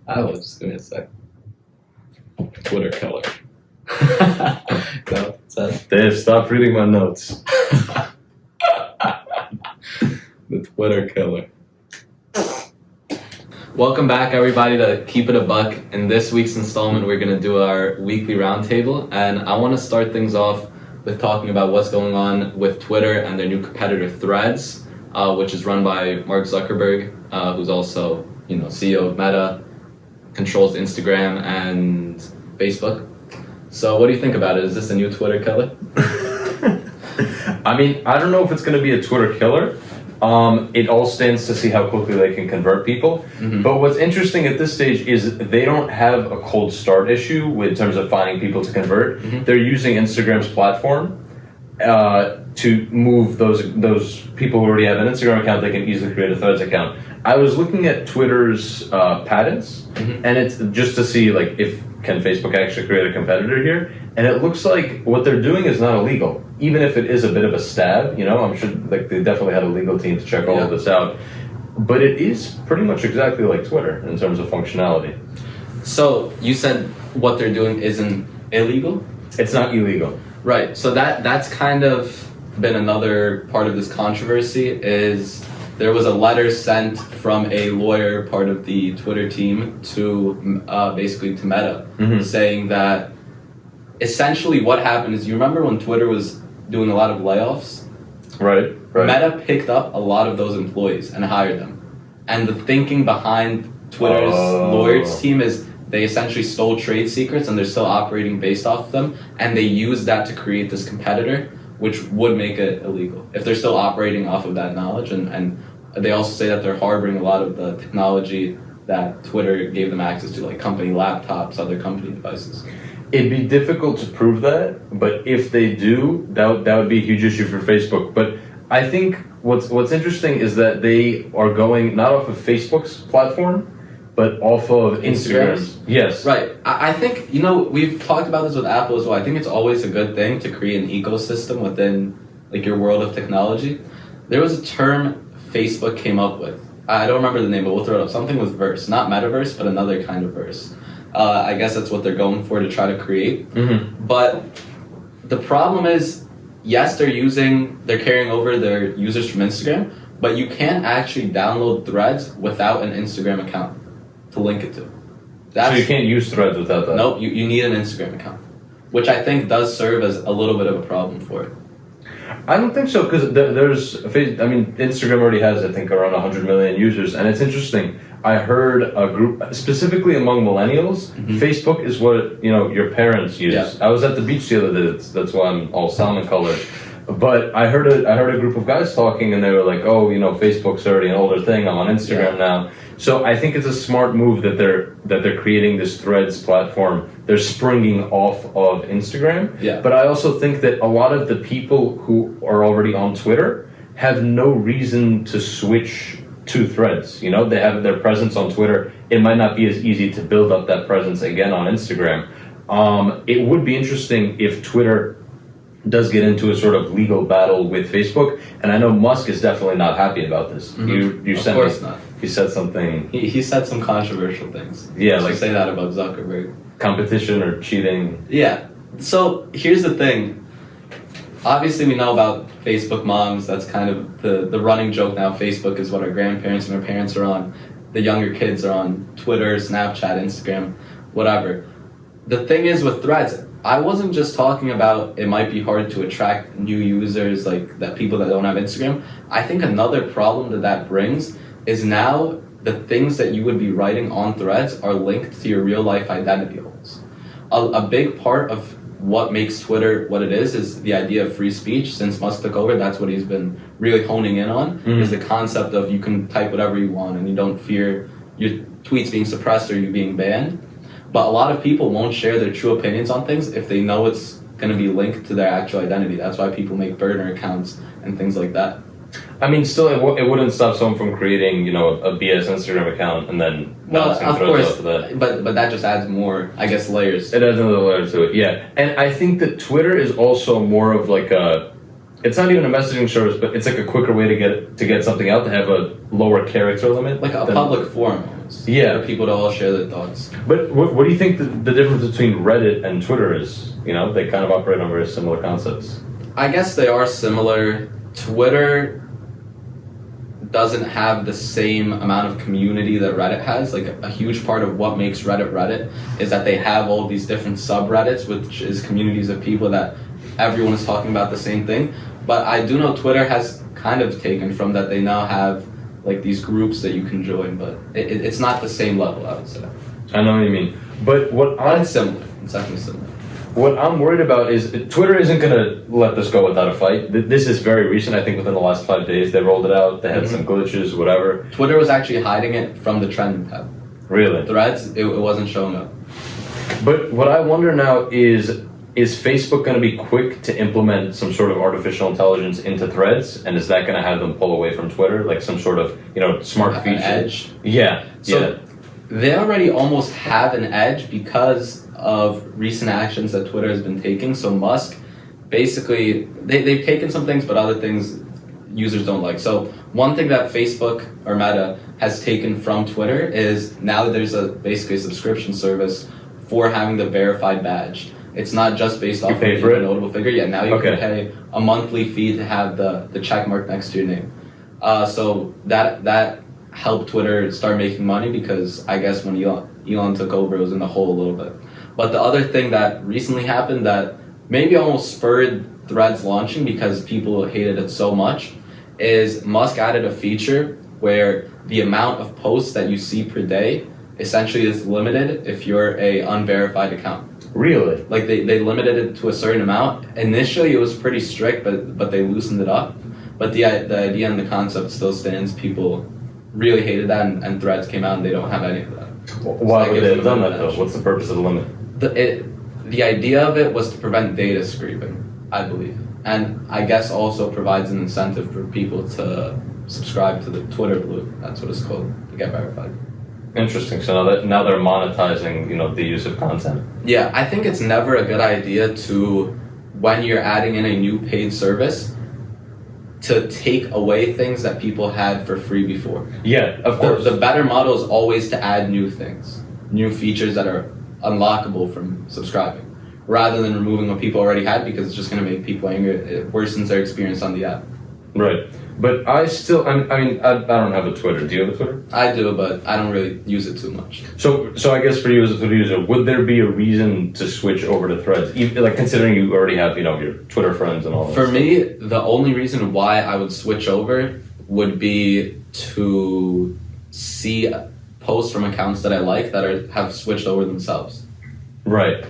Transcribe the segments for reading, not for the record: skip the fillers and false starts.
I will. Just give me a sec. Twitter killer. No, it says. Dave, stop reading my notes. The Twitter killer. Welcome back, everybody, to Keep It a Buck. In this week's installment, we're going to do our weekly roundtable, and I want to start things off with talking about what's going on with Twitter and their new competitor Threads, which is run by Mark Zuckerberg, who's also, CEO of Meta, controls Instagram and Facebook. So what do you think about it? Is this a new Twitter killer? I mean, I don't know if it's going to be a Twitter killer. It all stands to see how quickly they can convert people. Mm-hmm. But what's interesting at this stage is they don't have a cold start issue in terms of finding people to convert. Mm-hmm. They're using Instagram's platform to move those people who already have an Instagram account. They can easily create a Threads account. I was looking at Twitter's patents, mm-hmm. and it's just to see if can Facebook actually create a competitor here, and it looks like what they're doing is not illegal, even if it is a bit of a stab. I'm sure they definitely had a legal team to check all of this out, but it is pretty much exactly like Twitter in terms of functionality. So you said what they're doing isn't illegal? It's not illegal. Right, so that's kind of been another part of this controversy. Is there was a letter sent from a lawyer, part of the Twitter team, to basically to Meta, mm-hmm. saying that essentially what happened is, you remember when Twitter was doing a lot of layoffs? Right. Meta picked up a lot of those employees and hired them. And the thinking behind Twitter's lawyers team is they essentially stole trade secrets and they're still operating based off of them, and they used that to create this competitor, which would make it illegal if they're still operating off of that knowledge. And they also say that they're harboring a lot of the technology that Twitter gave them access to, like company laptops, other company devices. It'd be difficult to prove that, but if they do, that would be a huge issue for Facebook. But I think what's interesting is that they are going not off of Facebook's platform, but off of Instagram's. Yes. Right. I think, we've talked about this with Apple as well. I think it's always a good thing to create an ecosystem within your world of technology. There was a term Facebook came up with. I don't remember the name, but we'll throw it up. Something with verse. Not metaverse, but another kind of verse. I guess that's what they're going for to try to create. Mm-hmm. But the problem is, yes, they're carrying over their users from Instagram, but you can't actually download Threads without an Instagram account to link it to. So you can't use Threads without that? Nope, you need an Instagram account, which I think does serve as a little bit of a problem for it. I don't think so, because Instagram already has, I think, around 100 million users, and it's interesting. I heard a group, specifically among millennials, mm-hmm. Facebook is what your parents use. Yeah. I was at the beach the other day. That's why I'm all salmon colored. But I heard a group of guys talking, and they were like, "Oh, Facebook's already an older thing. I'm on Instagram now." So I think it's a smart move that they're creating this Threads platform. They're springing off of Instagram. Yeah. But I also think that a lot of the people who are already on Twitter have no reason to switch to Threads. They have their presence on Twitter. It might not be as easy to build up that presence again on Instagram. It would be interesting if Twitter does get into a sort of legal battle with Facebook, and I know Musk is definitely not happy about this. Mm-hmm. Of course not. He said something. He said some controversial things. Yeah, say that about Zuckerberg. Competition or cheating. Yeah. So here's the thing. Obviously, we know about Facebook moms. That's kind of the running joke now. Facebook is what our grandparents and our parents are on. The younger kids are on Twitter, Snapchat, Instagram, whatever. The thing is with Threads, I wasn't just talking about it might be hard to attract new users, that people that don't have Instagram. I think another problem that brings is now the things that you would be writing on Threads are linked to your real life identity holes. A big part of what makes Twitter what it is the idea of free speech. Since Musk took over, that's what he's been really honing in on, is the concept of you can type whatever you want and you don't fear your tweets being suppressed or you being banned. But a lot of people won't share their true opinions on things if they know it's going to be linked to their actual identity. That's why people make burner accounts and things like that. I mean, still, it wouldn't stop someone from creating, a BS Instagram account and then bouncing Threads after that. But that just adds more, I guess, layers. It adds another layer to it, yeah. And I think that Twitter is also more of it's not even a messaging service, but it's a quicker way to get something out, to have a lower character limit. Like a public forum. threads. Yeah. For people to all share their thoughts. But what do you think the difference between Reddit and Twitter is? You know, they kind of operate on very similar concepts. I guess they are similar. Twitter doesn't have the same amount of community that Reddit has. Like a huge part of what makes Reddit is that they have all these different subreddits, which is communities of people that everyone is talking about the same thing. But I do know Twitter has kind of taken from that. They now have like these groups that you can join, but it's not the same level, I would say. I know what you mean. But it's similar. It's definitely similar. What I'm worried about is Twitter isn't going to let this go without a fight. This is very recent. I think within the last 5 days they rolled it out. They had some glitches, whatever. Twitter was actually hiding it from the trending tab. Really? Threads, it wasn't showing up. But what I wonder now is Facebook going to be quick to implement some sort of artificial intelligence into Threads, and is that going to have them pull away from Twitter, like some sort of smart feature? An edge. Yeah. So they already almost have an edge because of recent actions that Twitter has been taking. So Musk, basically, they've taken some things, but other things users don't like. So one thing that Facebook or Meta has taken from Twitter is now that there's basically a subscription service for having the verified badge. It's not just based off of a notable figure. Yeah, now you can pay a monthly fee to have the check mark next to your name. So that helped Twitter start making money because I guess when Elon took over, it was in the hole a little bit. But the other thing that recently happened that maybe almost spurred Threads launching because people hated it so much is Musk added a feature where the amount of posts that you see per day essentially is limited if you're a unverified account. Really? Like they limited it to a certain amount. Initially it was pretty strict, but they loosened it up. But the idea and the concept still stands. People really hated that, and Threads came out and they don't have any of that. Why would they have done that though? What's the purpose of the limit? The idea of it was to prevent data scraping, I believe. And I guess also provides an incentive for people to subscribe to the Twitter Blue, that's what it's called, to get verified. Interesting. So now they're monetizing, the use of content. Yeah, I think it's never a good idea to, when you're adding in a new paid service, to take away things that people had for free before. Yeah, of course. The better model is always to add new things, new features that are unlockable from subscribing, rather than removing what people already had because it's just going to make people angry. It worsens their experience on the app. Right. But I don't have a Twitter. Do you have a Twitter? I do, but I don't really use it too much. So I guess for you as a Twitter user, would there be a reason to switch over to Threads? Like considering you already have, your Twitter friends and all that. For me, the only reason why I would switch over would be to see posts from accounts that I like that have switched over themselves. Right.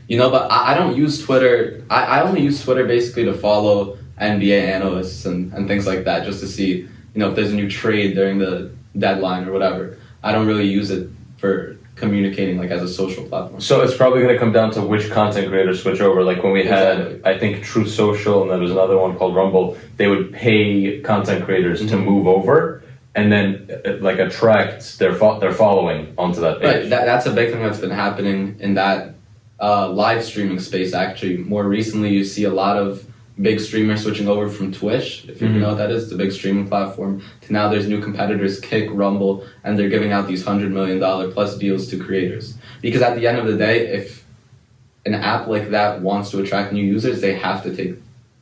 But I don't use Twitter. I only use Twitter basically to follow NBA analysts and things like that, just to see, if there's a new trade during the deadline or whatever. I don't really use it for communicating like as a social platform. So it's probably going to come down to which content creators switch over. Like when we had, I think, Truth Social, and there was another one called Rumble, they would pay content creators to move over and then attract their following onto that page. Right, that's a big thing that's been happening in that live streaming space, actually. More recently, you see a lot of big streamers switching over from Twitch, if you know what that is, the big streaming platform, to now there's new competitors, Kick, Rumble, and they're giving out these $100 million plus deals to creators. Because at the end of the day, if an app like that wants to attract new users, they have to take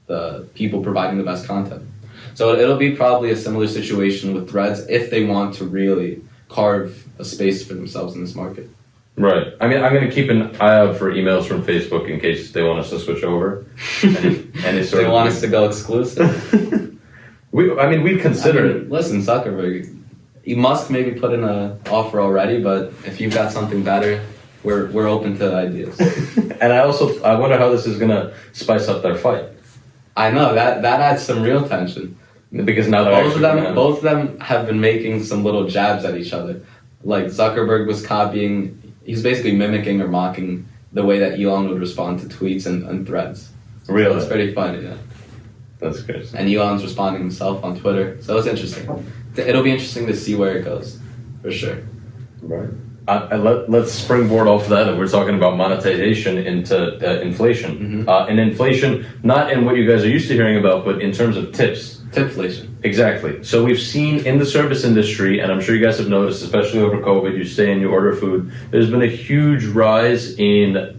the people providing the best content. So it'll be probably a similar situation with Threads if they want to really carve a space for themselves in this market. Right. I'm going to keep an eye out for emails from Facebook in case they want us to switch over. Any sort they want us to go exclusive? we'd consider it. Listen, Zuckerberg, Musk maybe put in an offer already, but if you've got something better, we're open to ideas. And I wonder how this is going to spice up their fight. I know, that adds some real tension. Because now both of them have been making some little jabs at each other. Like Zuckerberg was he's basically mimicking or mocking the way that Elon would respond to tweets and threads. Really? So it's pretty funny, yeah. That's crazy. And Elon's responding himself on Twitter, so it's interesting. It'll be interesting to see where it goes, for sure. Right. Let's springboard off that, and we're talking about monetization into inflation. And inflation, not in what you guys are used to hearing about, but in terms of tips. Tipflation. Exactly. So we've seen in the service industry, and I'm sure you guys have noticed, especially over COVID, you stay and you order food, there's been a huge rise in,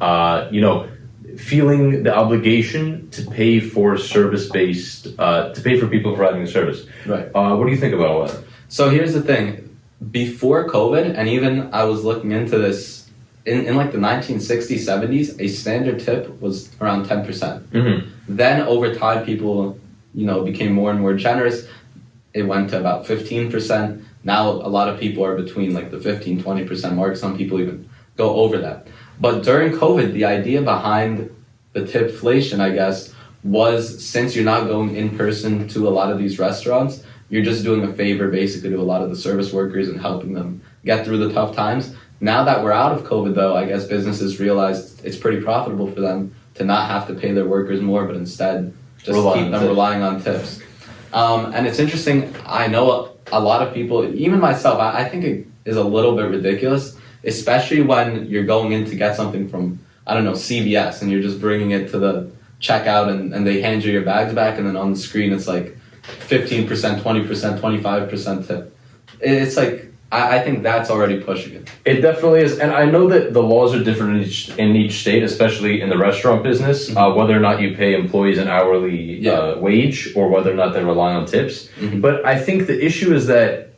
feeling the obligation to pay for service-based, to pay for people providing the service. Right. What do you think about all that? So here's the thing. Before COVID, and even I was looking into this, in like the 1960s, 70s, a standard tip was around 10%. Mm-hmm. Then over time, people, became more and more generous. It went to about 15%. Now a lot of people are between like the 15, 20% mark. Some people even go over that. But during COVID, the idea behind the tipflation, I guess, was since you're not going in person to a lot of these restaurants, you're just doing a favor basically to a lot of the service workers and helping them get through the tough times. Now that we're out of COVID, though, I guess businesses realized it's pretty profitable for them to not have to pay their workers more, but instead just keep them relying on tips. And it's interesting, I know a lot of people, even myself, I think it is a little bit ridiculous, especially when you're going in to get something from, CVS, and you're just bringing it to the checkout and they hand you your bags back, and then on the screen it's like 15%, 20%, 25% tip. It's like, I think that's already pushing it. It definitely is, and I know that the laws are different in each state, especially in the restaurant business, whether or not you pay employees an hourly wage or whether or not they're relying on tips. Mm-hmm. But I think the issue is that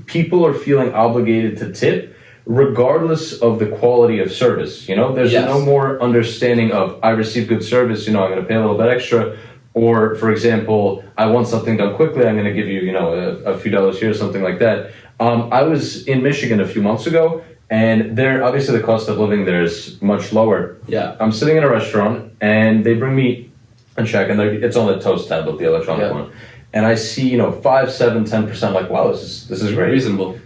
people are feeling obligated to tip regardless of the quality of service. There's no more understanding of, I received good service, I'm going to pay a little bit extra. Or, for example, I want something done quickly, I'm going to give you, a few dollars here, something like that. I was in Michigan a few months ago, and there, obviously the cost of living there is much lower. Yeah. I'm sitting in a restaurant, and they bring me a check, and it's on the toast tablet, the electronic one. And I see, 5, 7, 10%, like, wow, this is great. Reasonable.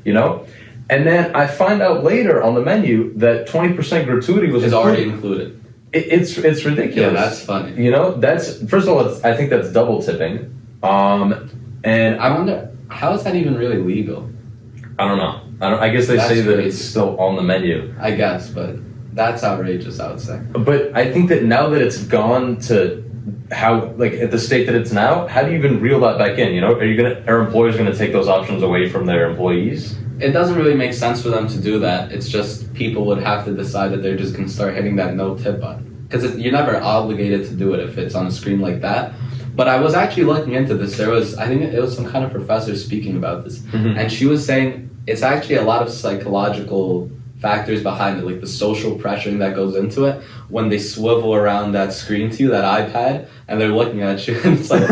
And then I find out later on the menu that 20% gratuity was already included. It's ridiculous. Yeah, that's funny. That's, first of all, I think that's double tipping. And I wonder, how is that even really legal? I don't know. I guess they say that crazy. it's still on the menu. I guess, but that's outrageous, I would say. But I think that now that it's gone to how, like, at the state that it's now, how do you even reel that back in? Are employers going to take those options away from their employees? It doesn't really make sense for them to do that. It's just people would have to decide that they're just going to start hitting that no tip button. Because you're never obligated to do it if it's on a screen like that. But I was actually looking into this. I think it was some kind of professor speaking about this. Mm-hmm. And she was saying it's actually a lot of psychological factors behind it, like the social pressuring that goes into it. When they swivel around that screen to you, that iPad, and they're looking at you, and it's like,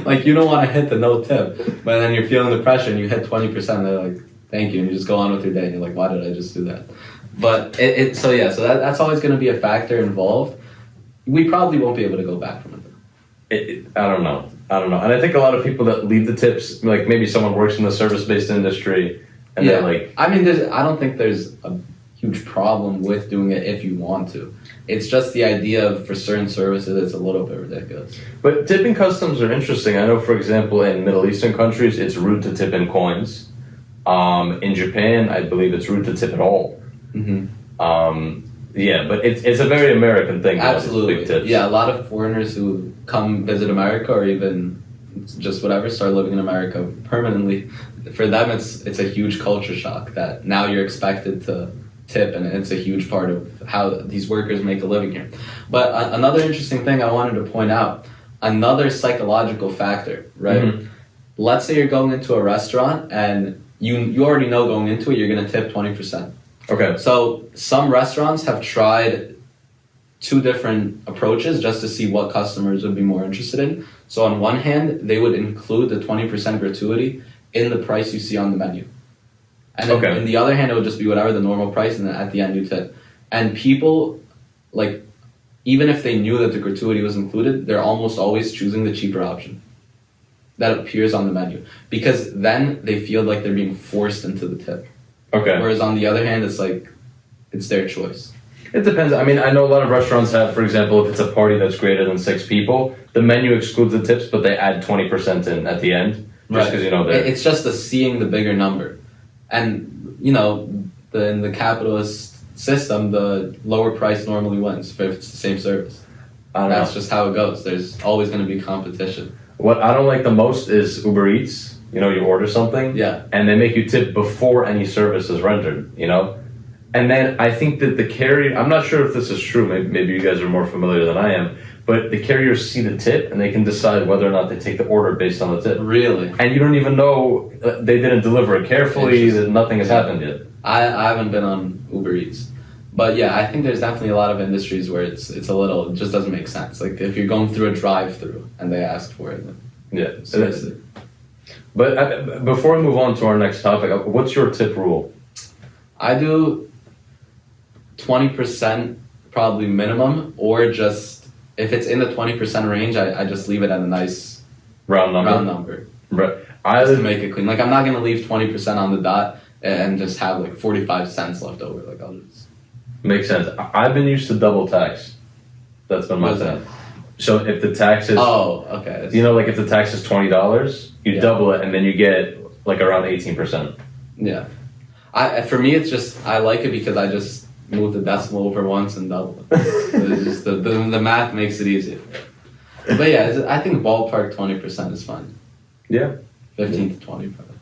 like you don't want to hit the no tip. But then you're feeling the pressure and you hit 20%, and they're like, thank you, and you just go on with your day, and you're like, why did I just do that? But that's always going to be a factor involved. We probably won't be able to go back from it. I don't know, and I think a lot of people that leave the tips, like maybe someone works in the service-based industry, and they're like, I don't think there's a huge problem with doing it if you want to. It's just the idea of, for certain services, it's a little bit ridiculous. But tipping customs are interesting. I know, for example, in Middle Eastern countries, it's rude to tip in coins. In Japan, I believe it's rude to tip at all. Mm-hmm. But it's a very American thing. Absolutely. Big tips. Yeah, a lot of foreigners who come visit America or even just whatever, start living in America permanently, for them it's a huge culture shock that now you're expected to tip, and it's a huge part of how these workers make a living here. But another interesting thing I wanted to point out, another psychological factor, right? Mm-hmm. Let's say you're going into a restaurant and you already know going into it you're going to tip 20%. Okay. So some restaurants have tried 2 different approaches just to see what customers would be more interested in. So on one hand, they would include the 20% gratuity in the price you see on the menu. And then in the other hand, it would just be whatever the normal price, and then at the end you tip. And people, like, even if they knew that the gratuity was included, they're almost always choosing the cheaper option that appears on the menu, because then they feel like they're being forced into the tip. Okay. Whereas on the other hand, it's like, it's their choice. It depends. I mean, I know a lot of restaurants have, for example, if it's a party that's greater than 6 people, the menu excludes the tips, but they add 20% in at the end. Just because, it's just seeing the bigger number. And, in the capitalist system, the lower price normally wins if it's the same service. That's just how it goes. There's always going to be competition. What I don't like the most is Uber Eats. You know, you order something, Yeah. and they make you tip before any service is rendered. You know, and then I think that the carrier. I'm not sure if this is true. Maybe you guys are more familiar than I am. But the carriers see the tip and they can decide whether or not they take the order based on the tip. Really? And you don't even know they didn't deliver it carefully. That nothing has happened yet. I haven't been on Uber Eats. But yeah, I think there's definitely a lot of industries where it's a little, it just doesn't make sense. Like if you're going through a drive-through and they ask for it. Then Yeah. seriously. But before we move on to our next topic, what's your tip rule? I do 20% probably minimum, or just if it's in the 20% range, I just leave it at a nice Round number. round number. Right. Just to make it clean. Like I'm not going to leave 20% on the dot and just have like 45 cents left over. Like I'll just... Makes sense. I've been used to double tax. That's been my What is thing. So if the tax is, Oh, okay. you know, like if the tax is $20, you Yeah. double it and then you get like around 18%. Yeah. For me, it's just, I like it because I just move the decimal over once and double it. It's just the math makes it easier. But yeah, I think ballpark 20% is fine. Yeah. 15 to 20 probably.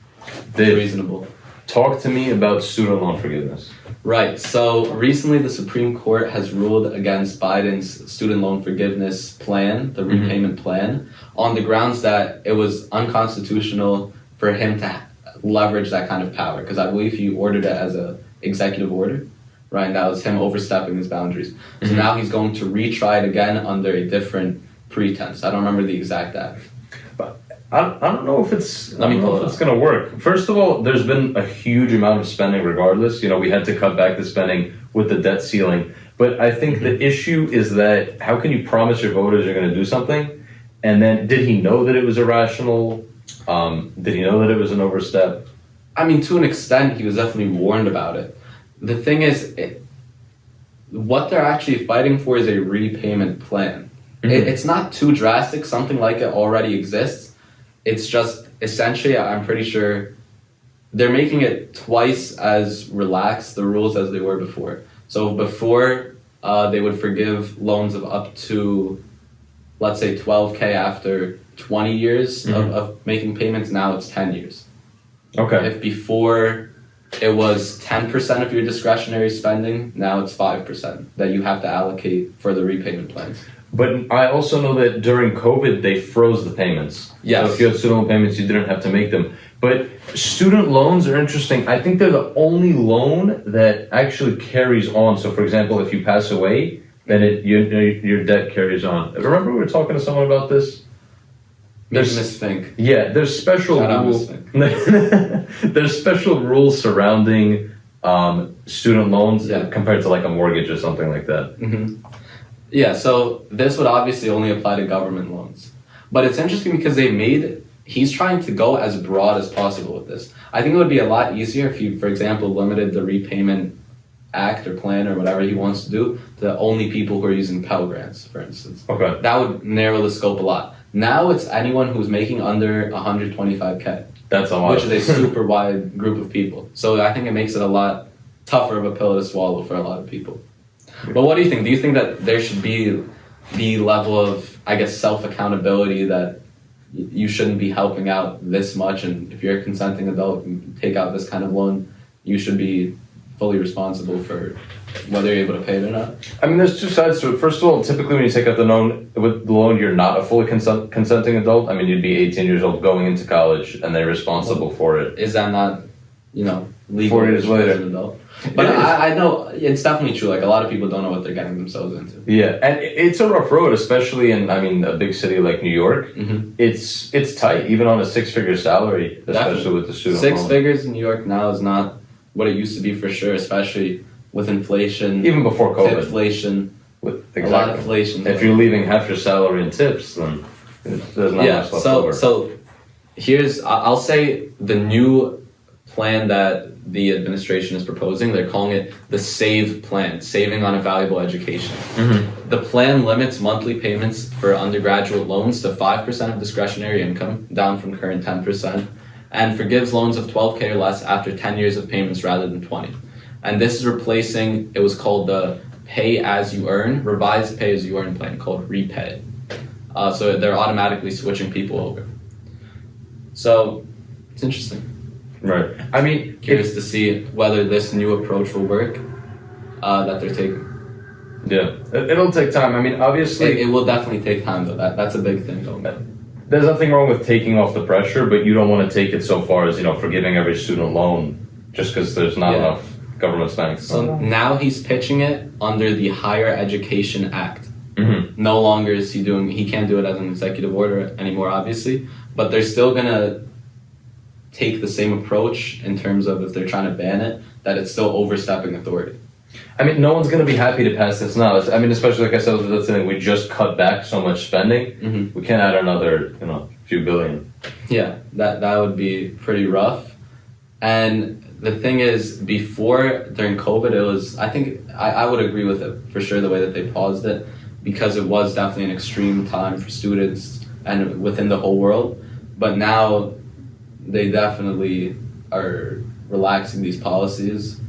Dave, Reasonable. talk to me about student loan forgiveness. Right. So recently, the Supreme Court has ruled against Biden's student loan forgiveness plan, the repayment plan, on the grounds that it was unconstitutional for him to leverage that kind of power. Because I believe he ordered it as a executive order, right? And that was him overstepping his boundaries. So now he's going to retry it again under a different pretense. I don't remember the exact act. I don't know if it's Let me pull it it's up. going to work. First of all, there's been a huge amount of spending regardless. You know, we had to cut back the spending with the debt ceiling. But I think the issue is that how can you promise your voters you're going to do something? And then did he know that it was irrational? Did he know that it was an overstep? I mean, to an extent, he was definitely warned about it. The thing is, what they're actually fighting for is a repayment plan. It's not too drastic. Something like it already exists. It's just, essentially, I'm pretty sure they're making it twice as relaxed, the rules, as they were before. So before, they would forgive loans of up to, let's say, $12,000 after 20 years of making payments. Now it's 10 years. Okay. If before it was 10% of your discretionary spending, now it's 5% that you have to allocate for the repayment plans. But I also know that during COVID, they froze the payments. Yes. So if you had student loan payments, you didn't have to make them. But student loans are interesting. I think they're the only loan that actually carries on. So, for example, if you pass away, then your debt carries on. Remember we were talking to someone about this? There's Miss Fink. Yeah, there's special Shout out rules. Miss There's special rules surrounding student loans Yeah. compared to like a mortgage or something like that. Yeah, so this would obviously only apply to government loans. But it's interesting because he's trying to go as broad as possible with this. I think it would be a lot easier if he, for example, limited the repayment act or plan or whatever he wants to do to only people who are using Pell Grants, for instance. Okay. That would narrow the scope a lot. Now it's anyone who's making under 125K, That's a lot. which is a super wide group of people. So I think it makes it a lot tougher of a pill to swallow for a lot of people. But what do you think? Do you think that there should be the level of, I guess, self-accountability that you shouldn't be helping out this much, and if you're a consenting adult and take out this kind of loan, you should be fully responsible for whether you're able to pay it or not? I mean, there's two sides to it. First of all, typically when you take out the loan, you're not a fully consenting adult. I mean, you'd be 18 years old going into college, and they're responsible for it. Is that not, legal 4 years later. as an adult? But I know it's definitely true. Like a lot of people don't know what they're getting themselves into. Yeah, and it's a rough road, especially in, a big city like New York. It's tight, even on a six-figure salary, especially Definitely. with the student Six loan. figures in New York now is not what it used to be for sure, especially with inflation, Even before COVID. tipflation, Exactly. a lot of inflation. If you're leaving half your salary in tips, then there's not much left over. So I'll say the new plan that the administration is proposing, they're calling it the SAVE plan, Saving on a Valuable Education. The plan limits monthly payments for undergraduate loans to 5% of discretionary income, down from current 10%, and forgives loans of $12,000 or less after 10 years of payments rather than 20. And this is replacing, it was called the Pay As You Earn, revised Pay As You Earn plan called Repay. So they're automatically switching people over. So it's interesting. Right. I mean, Curious to see whether this new approach will work that they're taking. Yeah, it'll take time. I mean, obviously, It will definitely take time, though. That's a big thing, though. there's nothing wrong with taking off the pressure, but you don't want to take it so far as, forgiving every student loan just because there's not enough government spending. So now he's pitching it under the Higher Education Act. Mm-hmm. No longer is he can't do it as an executive order anymore, obviously, but they're still going to take the same approach in terms of if they're trying to ban it, that it's still overstepping authority. I mean, no one's going to be happy to pass this now. I mean, especially like I said, that's the thing. We just cut back so much spending. Mm-hmm. We can't add another, few billion. Yeah, that would be pretty rough. And the thing is, during COVID, it was, I think, I would agree with it for sure, the way that they paused it, because it was definitely an extreme time for students and within the whole world. But now they definitely are relaxing these policies.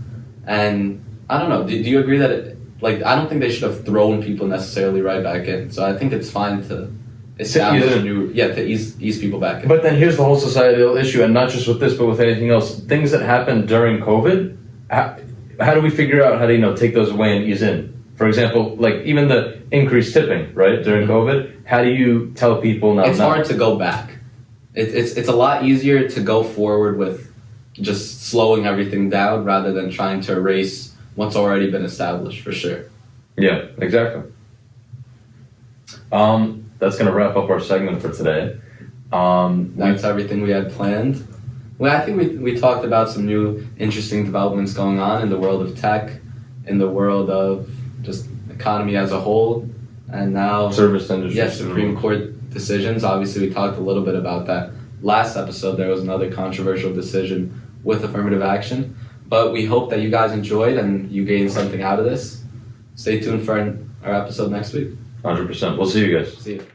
And I don't know, do you agree that I don't think they should have thrown people necessarily right back in. So I think it's fine to establish to ease people back in. But then here's the whole societal issue, and not just with this, but with anything else. Things that happened during COVID, how do we figure out how to, take those away and ease in? For example, even the increased tipping, right, during COVID, how do you tell people now? It's hard to go back. It's a lot easier to go forward with just slowing everything down rather than trying to erase what's already been established, for sure. Yeah, exactly. That's going to wrap up our segment for today. That's everything we had planned. Well, I think we talked about some new interesting developments going on in the world of tech, in the world of just economy as a whole, and now service industry. Yes, Supreme Court decisions. Obviously, we talked a little bit about that last episode. There was another controversial decision with affirmative action. But we hope that you guys enjoyed and you gained something out of this. Stay tuned for our episode next week. 100%. We'll see you guys. See you.